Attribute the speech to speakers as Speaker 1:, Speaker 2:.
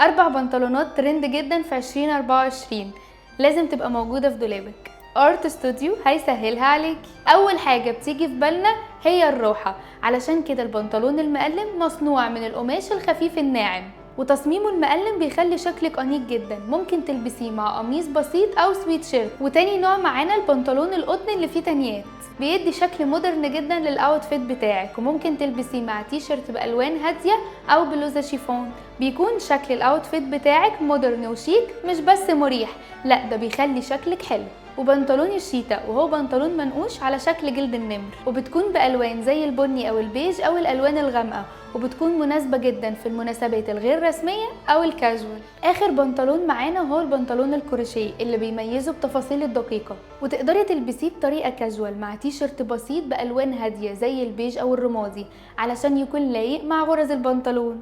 Speaker 1: 4 بنطلونات ترند جدا في 2024 لازم تبقى موجودة في دولابك. ارت ستوديو هيسهلها عليكي. اول حاجة بتيجي في بالنا هي الراحة، علشان كده البنطلون المقلم مصنوع من القماش الخفيف الناعم، وتصميمه المقلم بيخلي شكلك انيق جدا. ممكن تلبسيه مع قميص بسيط او سويت شيرت. وتاني نوع معانا البنطلون القطن اللي فيه تانيات، بيدي شكل مودرن جدا للاوتفيت بتاعك، وممكن تلبسيه مع تي شيرت بالوان هاديه او بلوزه شيفون. بيكون شكل الاوتفيت بتاعك مودرن وشيك، مش بس مريح، لا ده بيخلي شكلك حلو. وبنطلون الشيتا، وهو بنطلون منقوش على شكل جلد النمر، وبتكون بالوان زي البني او البيج او الالوان الغامقه، وبتكون مناسبه جدا في المناسبات الغير رسميه او الكاجوال. اخر بنطلون معانا هو البنطلون الكروشيه اللي بيميزه بتفاصيل الدقيقه، وتقدري تلبسيه بطريقه كاجوال مع تي شيرت بسيط بالوان هاديه زي البيج او الرمادي، علشان يكون لايق مع غرز البنطلون.